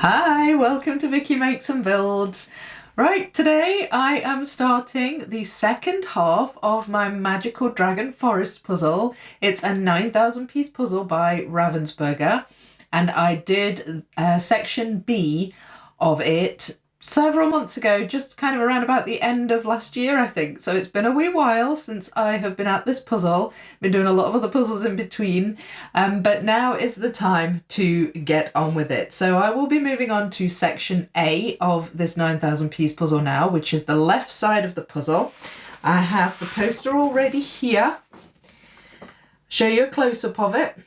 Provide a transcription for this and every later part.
Hi, welcome to Vicky Makes and Builds. Right, today I am starting the second half of my Magical Dragon Forest puzzle. It's a 9,000 piece puzzle by Ravensburger, and I did section B of it several months ago, just kind of around about the end of last year, I think. So it's been a wee while since I have been at this puzzle. Been doing a lot of other puzzles in between, but now is the time to get on with it. So I will be moving on to section A of this 9,000 piece puzzle now, which is the left side of the puzzle. I have the poster already here. Show you a close-up of it.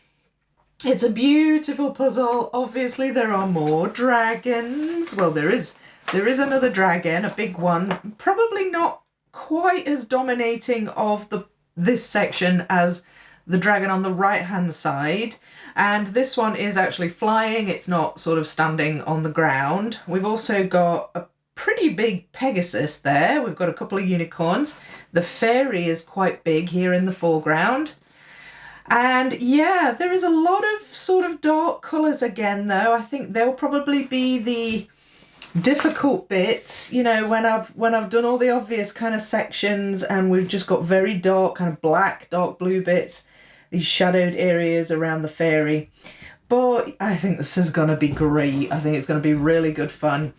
It's a beautiful puzzle. Obviously there are more dragons. Well, there is another dragon, a big one, probably not quite as dominating of this section as the dragon on the right hand side, and this one is actually flying. It's not sort of standing on the ground. We've also got a pretty big Pegasus there. We've got a couple of unicorns. The fairy is quite big here in the foreground. And yeah, there is a lot of sort of dark colours again though. I think they'll probably be the difficult bits, you know, when I've done all the obvious kind of sections and we've just got very dark, kind of black, dark blue bits, these shadowed areas around the fairy. But I think this is going to be great. I think it's going to be really good fun.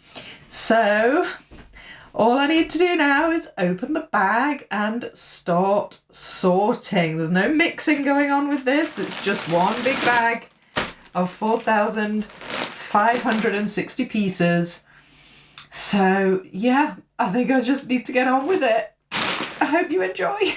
So all I need to do now is open the bag and start sorting. There's no mixing going on with this. It's just one big bag of 4,560 pieces. So yeah, I think I just need to get on with it. I hope you enjoy.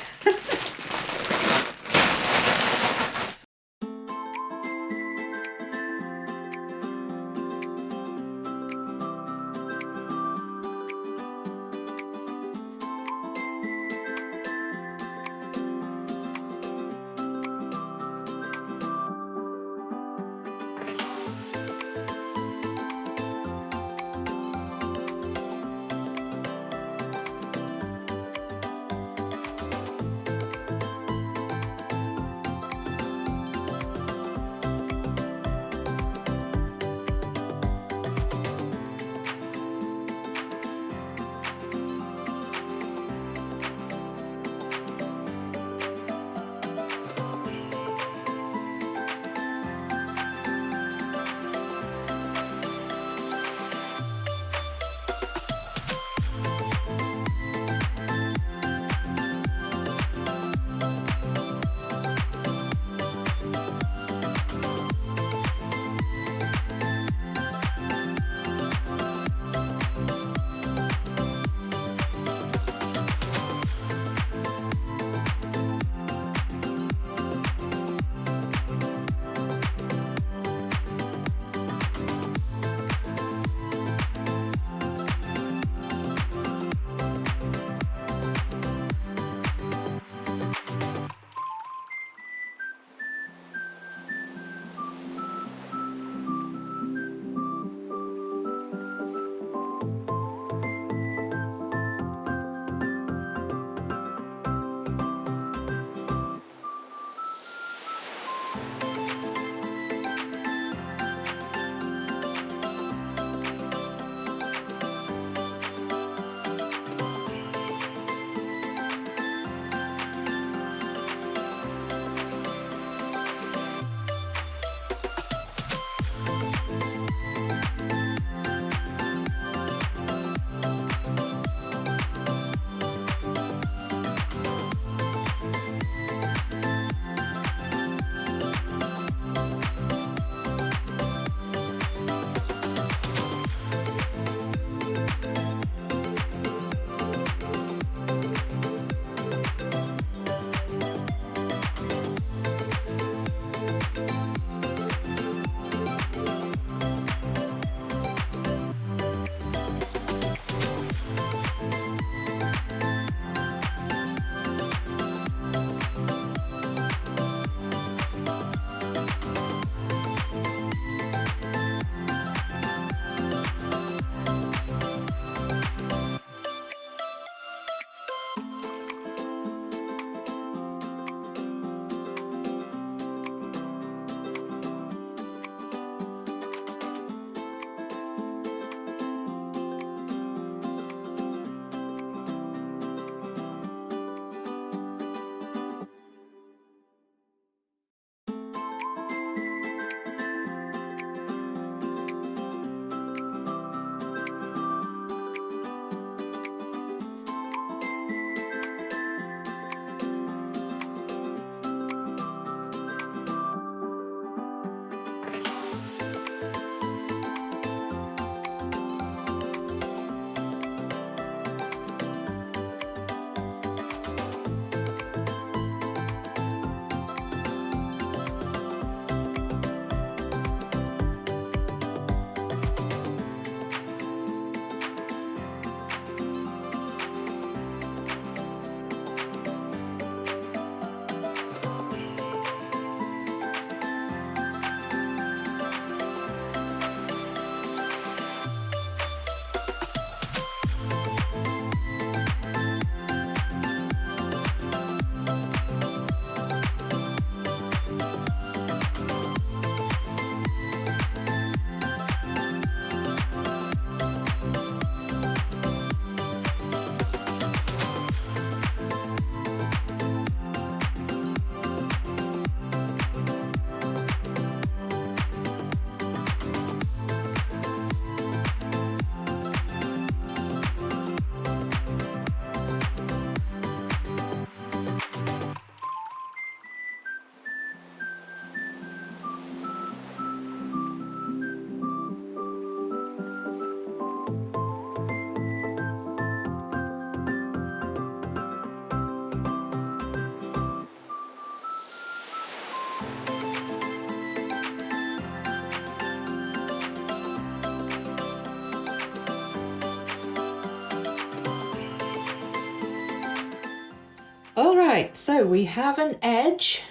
So we have an edge,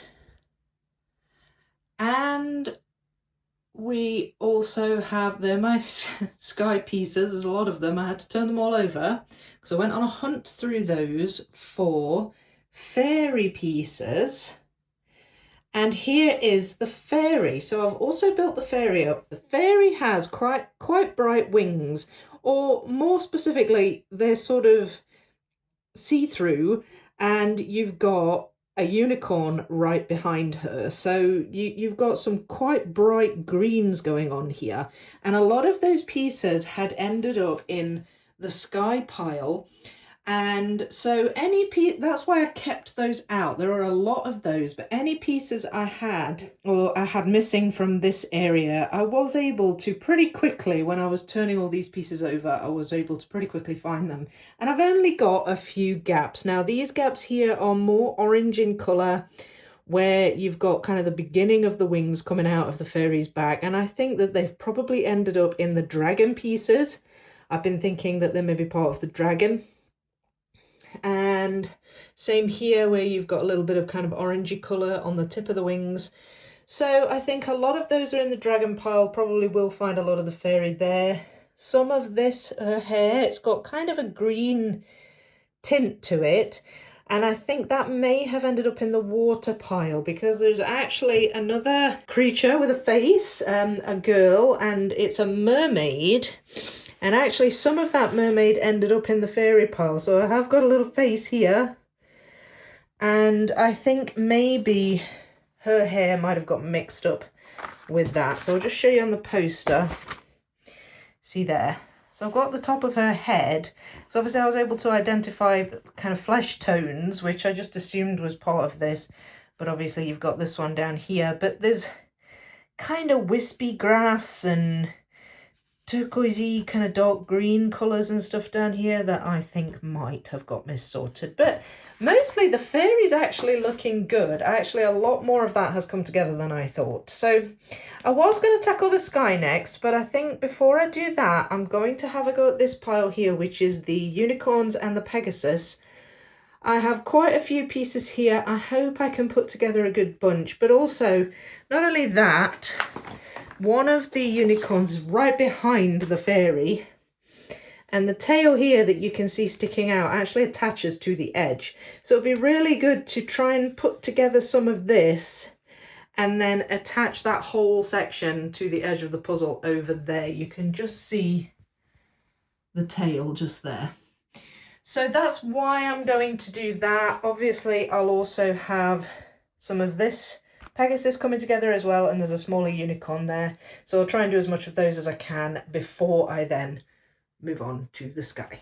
and we also have my sky pieces. There's a lot of them. I had to turn them all over because I went on a hunt through those for fairy pieces. And here is the fairy. So I've also built the fairy up. The fairy has quite bright wings, or more specifically, they're sort of see-through, and you've got a unicorn right behind her. So you've got some quite bright greens going on here. And a lot of those pieces had ended up in the sky pile. And so any piece, that's why I kept those out. There are a lot of those, but any pieces I had missing from this area, I was able to pretty quickly, when I was turning all these pieces over, I was able to pretty quickly find them. And I've only got a few gaps. Now these gaps here are more orange in colour, where you've got kind of the beginning of the wings coming out of the fairy's back. And I think that they've probably ended up in the dragon pieces. I've been thinking that they may be part of the dragon. And same here, where you've got a little bit of kind of orangey colour on the tip of the wings. So I think a lot of those are in the dragon pile. Probably will find a lot of the fairy there. Some of this, her hair, it's got kind of a green tint to it. And I think that may have ended up in the water pile, because there's actually another creature with a face, a girl, and it's a mermaid. And actually some of that mermaid ended up in the fairy pile. So I have got a little face here. And I think maybe her hair might have got mixed up with that. So I'll just show you on the poster. See there. So I've got the top of her head. So obviously I was able to identify kind of flesh tones, which I just assumed was part of this. But obviously you've got this one down here. But there's kind of wispy grass and turquoisey kind of dark green colours and stuff down here that I think might have got mis-sorted. But mostly the fairy's actually looking good. Actually, a lot more of that has come together than I thought. So I was going to tackle the sky next, but I think before I do that, I'm going to have a go at this pile here, which is the unicorns and the Pegasus. I have quite a few pieces here. I hope I can put together a good bunch, but also not only that, one of the unicorns is right behind the fairy, and the tail here that you can see sticking out actually attaches to the edge. So it'd be really good to try and put together some of this and then attach that whole section to the edge of the puzzle over there. You can just see the tail just there. So that's why I'm going to do that. Obviously, I'll also have some of this Pegasus coming together as well, and there's a smaller unicorn there. So I'll try and do as much of those as I can before I then move on to the sky.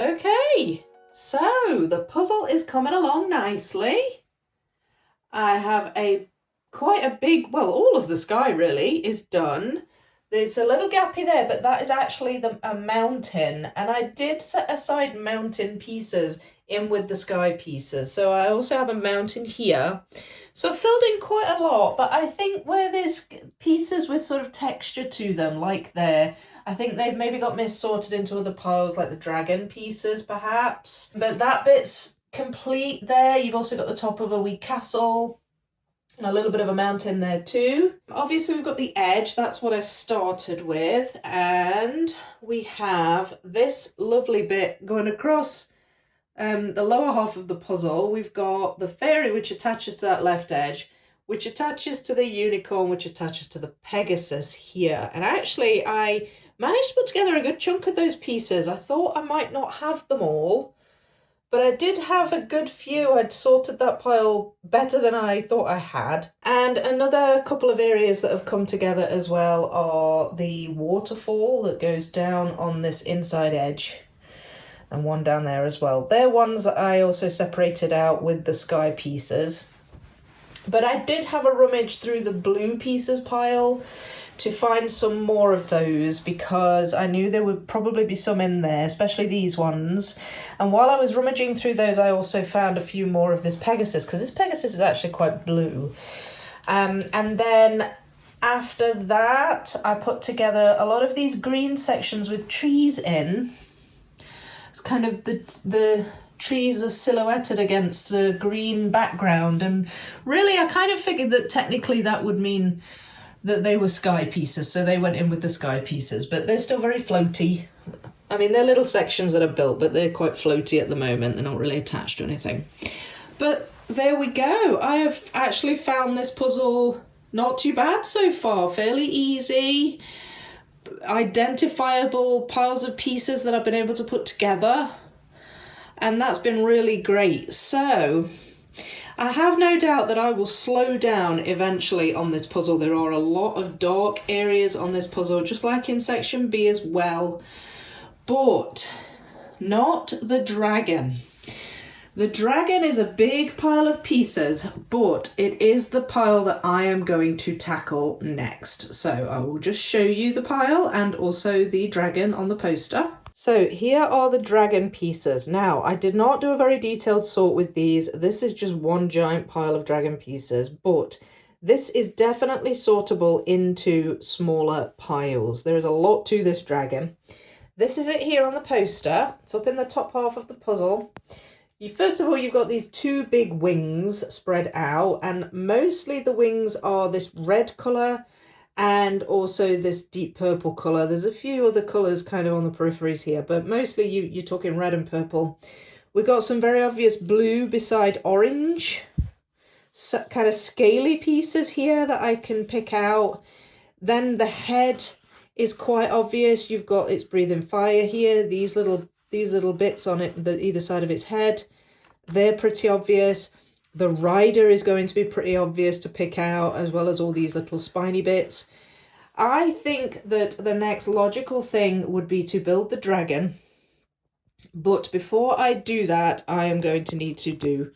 Okay, so the puzzle is coming along nicely. I have quite a big, well, all of the sky really is done. There's a little gappy there, but that is actually a mountain. And I did set aside mountain pieces in with the sky pieces. So I also have a mountain here. So I filled in quite a lot, but I think where there's pieces with sort of texture to them, like there, I think they've maybe got mis-sorted into other piles, like the dragon pieces perhaps. But that bit's complete there. You've also got the top of a wee castle. And a little bit of a mountain there too. Obviously we've got the edge, that's what I started with. And we have this lovely bit going across the lower half of the puzzle. We've got the fairy which attaches to that left edge, which attaches to the unicorn, which attaches to the Pegasus here. And actually I managed to put together a good chunk of those pieces. I thought I might not have them all, but I did have a good few. I'd sorted that pile better than I thought I had. And another couple of areas that have come together as well are the waterfall that goes down on this inside edge, and one down there as well. They're ones that I also separated out with the sky pieces. But I did have a rummage through the blue pieces pile to find some more of those, because I knew there would probably be some in there, especially these ones. And while I was rummaging through those, I also found a few more of this Pegasus, because this Pegasus is actually quite blue. And then after that, I put together a lot of these green sections with trees in. It's kind of the trees are silhouetted against a green background, and really I kind of figured that technically that would mean that they were sky pieces, so they went in with the sky pieces, but they're still very floaty. I mean, they're little sections that are built, but they're quite floaty at the moment. They're not really attached to anything. But there we go. I have actually found this puzzle not too bad so far, fairly easy, identifiable piles of pieces that I've been able to put together, and that's been really great. So I have no doubt that I will slow down eventually on this puzzle. There are a lot of dark areas on this puzzle, just like in section B as well, but not the dragon. The dragon is a big pile of pieces, but it is the pile that I am going to tackle next. So I will just show you the pile and also the dragon on the poster. So here are the dragon pieces. Now, I did not do a very detailed sort with these. This is just one giant pile of dragon pieces, but this is definitely sortable into smaller piles. There is a lot to this dragon. This is it here on the poster. It's up in the top half of the puzzle. First of all, you've got these two big wings spread out, and mostly the wings are this red colour and also this deep purple colour. There's a few other colours kind of on the peripheries here, but mostly you're talking red and purple. We've got some very obvious blue beside orange, so kind of scaly pieces here that I can pick out. Then the head is quite obvious. You've got it's breathing fire here. These little bits on it, either side of its head, they're pretty obvious. The rider is going to be pretty obvious to pick out, as well as all these little spiny bits. I think that the next logical thing would be to build the dragon. But before I do that, I am going to need to do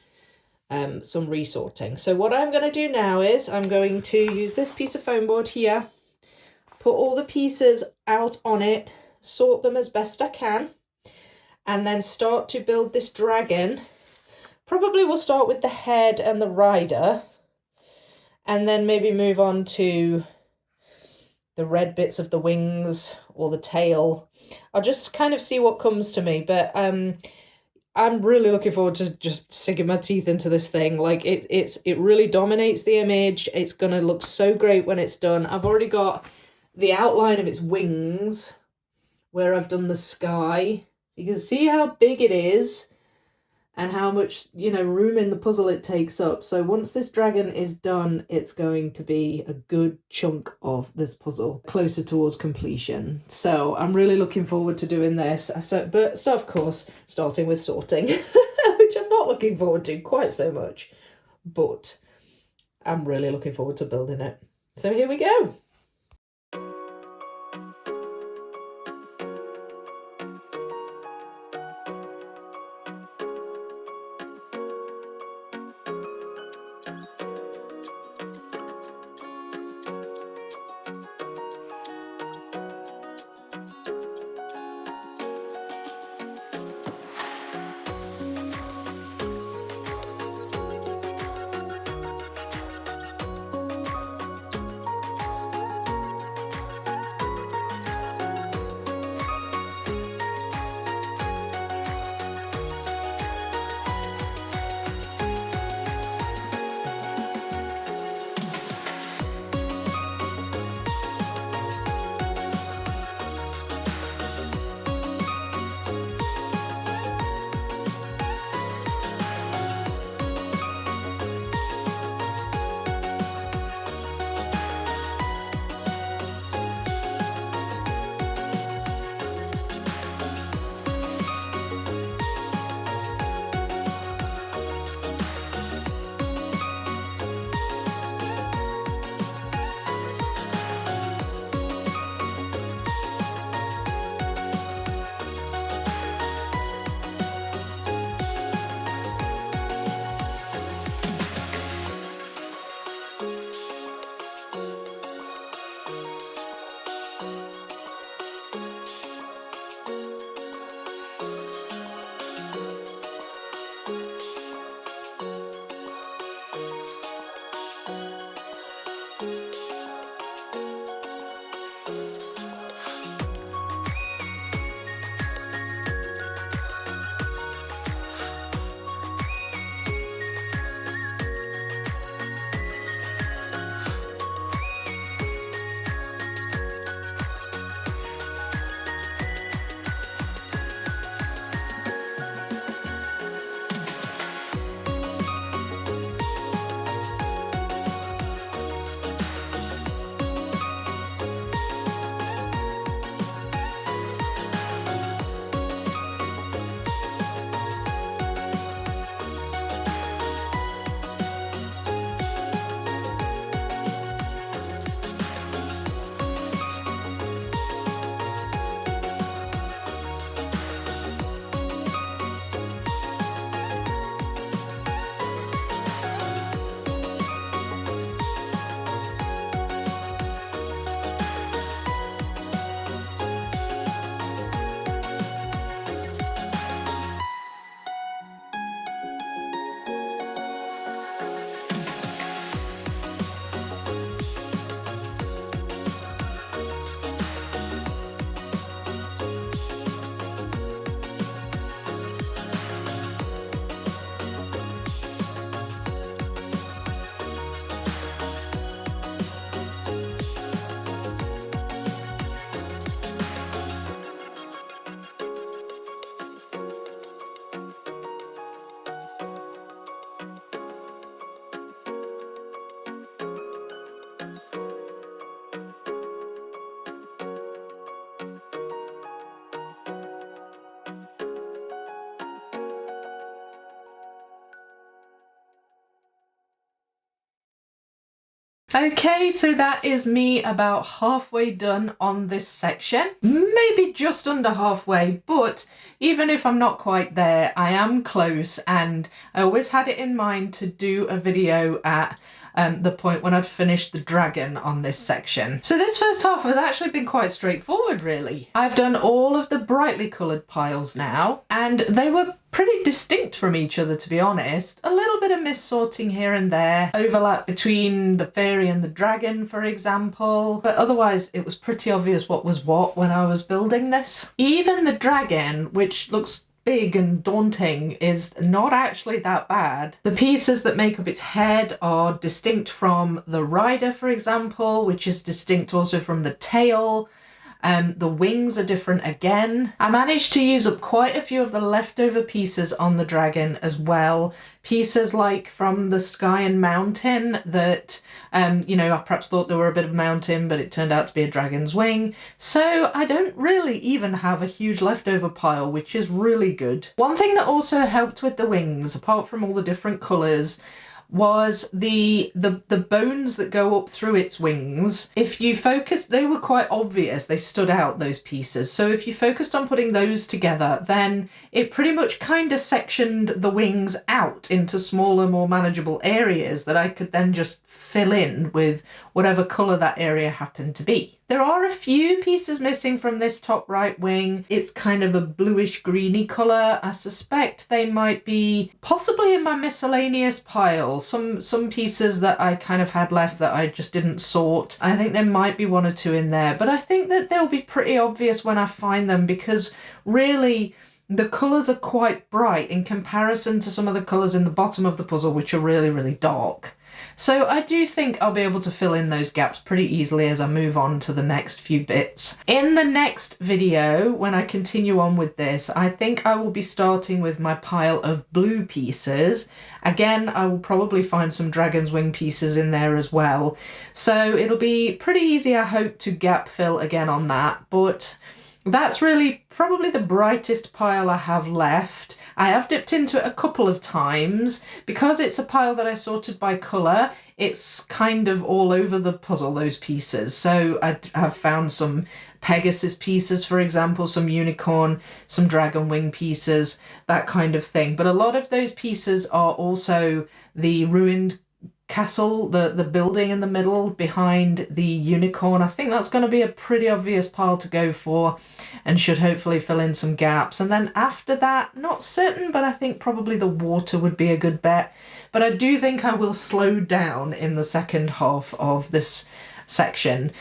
some resorting. So what I'm going to do now is I'm going to use this piece of foam board here, put all the pieces out on it, sort them as best I can, and then start to build this dragon. Probably we'll start with the head and the rider, and then maybe move on to the red bits of the wings or the tail. I'll just kind of see what comes to me, but I'm really looking forward to just sinking my teeth into this thing. Like it really dominates the image. It's gonna look so great when it's done. I've already got the outline of its wings where I've done the sky. You can see how big it is and how much, room in the puzzle it takes up. So once this dragon is done, it's going to be a good chunk of this puzzle, closer towards completion. So I'm really looking forward to doing this. So of course, starting with sorting, which I'm not looking forward to quite so much, but I'm really looking forward to building it. So here we go. Okay, so that is me about halfway done on this section. Maybe just under halfway, but even if I'm not quite there, I am close, and I always had it in mind to do a video at the point when I'd finished the dragon on this section. So this first half has actually been quite straightforward, really. I've done all of the brightly coloured piles now, and they were pretty distinct from each other, to be honest. A little bit of mis-sorting here and there, overlap between the fairy and the dragon, for example, but otherwise it was pretty obvious what was what when I was building this. Even the dragon, which looks big and daunting, is not actually that bad. The pieces that make up its head are distinct from the rider, for example, which is distinct also from the tail. The wings are different again. I managed to use up quite a few of the leftover pieces on the dragon as well. Pieces like from the sky and mountain that, you know, I perhaps thought they were a bit of mountain, but it turned out to be a dragon's wing. So I don't really even have a huge leftover pile, which is really good. One thing that also helped with the wings, apart from all the different colours, was the bones that go up through its wings. If you focused, they were quite obvious, they stood out, those pieces. So if you focused on putting those together, then it pretty much kind of sectioned the wings out into smaller, more manageable areas that I could then just fill in with whatever colour that area happened to be. There are a few pieces missing from this top right wing. It's kind of a bluish greeny colour. I suspect they might be possibly in my miscellaneous pile. Some pieces that I kind of had left that I just didn't sort. I think there might be one or two in there, but I think that they'll be pretty obvious when I find them, because really the colours are quite bright in comparison to some of the colours in the bottom of the puzzle, which are really, really dark. So I do think I'll be able to fill in those gaps pretty easily as I move on to the next few bits. In the next video, when I continue on with this, I think I will be starting with my pile of blue pieces. Again, I will probably find some dragon's wing pieces in there as well. So it'll be pretty easy, I hope, to gap fill again on that. But that's really probably the brightest pile I have left. I have dipped into it a couple of times. Because it's a pile that I sorted by colour, it's kind of all over the puzzle, those pieces. So I have found some Pegasus pieces, for example, some unicorn, some dragon wing pieces, that kind of thing. But a lot of those pieces are also the ruined castle, the building in the middle behind the unicorn. I think that's going to be a pretty obvious pile to go for and should hopefully fill in some gaps. And then after that, not certain, but I think probably the water would be a good bet. But I do think I will slow down in the second half of this section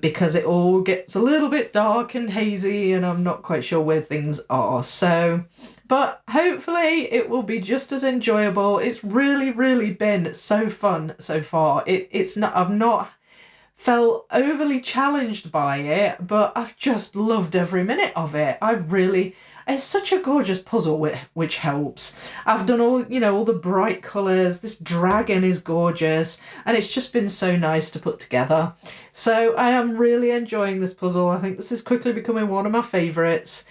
because it all gets a little bit dark and hazy and I'm not quite sure where things are. So, but hopefully it will be just as enjoyable. It's really, really been so fun so far. I've not felt overly challenged by it, but I've just loved every minute of it. It's such a gorgeous puzzle, which helps. I've done all the bright colours. This dragon is gorgeous, and it's just been so nice to put together. So I am really enjoying this puzzle. I think this is quickly becoming one of my favourites.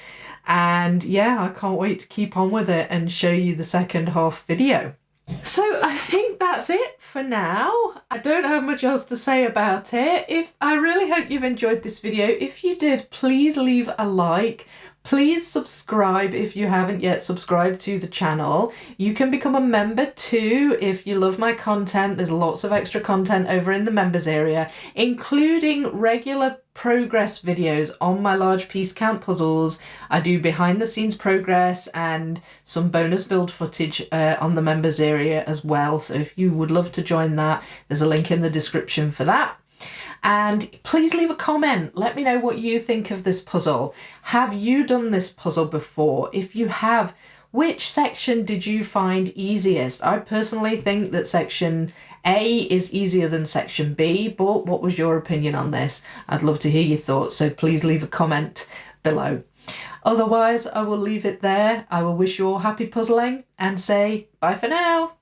And yeah, I can't wait to keep on with it and show you the second half video. So I think that's it for now. I don't have much else to say about it. I really hope you've enjoyed this video. If you did, please leave a like. Please subscribe if you haven't yet subscribed to the channel. You can become a member too if you love my content. There's lots of extra content over in the members area, including regular progress videos on my large piece count puzzles. I do behind the scenes progress and some bonus build footage on the members area as well. So if you would love to join that, there's a link in the description for that. And please leave a comment. Let me know what you think of this puzzle. Have you done this puzzle before? If you have, which section did you find easiest? I personally think that section A is easier than section B, but what was your opinion on this? I'd love to hear your thoughts, so please leave a comment below. Otherwise, I will leave it there. I will wish you all happy puzzling and say bye for now.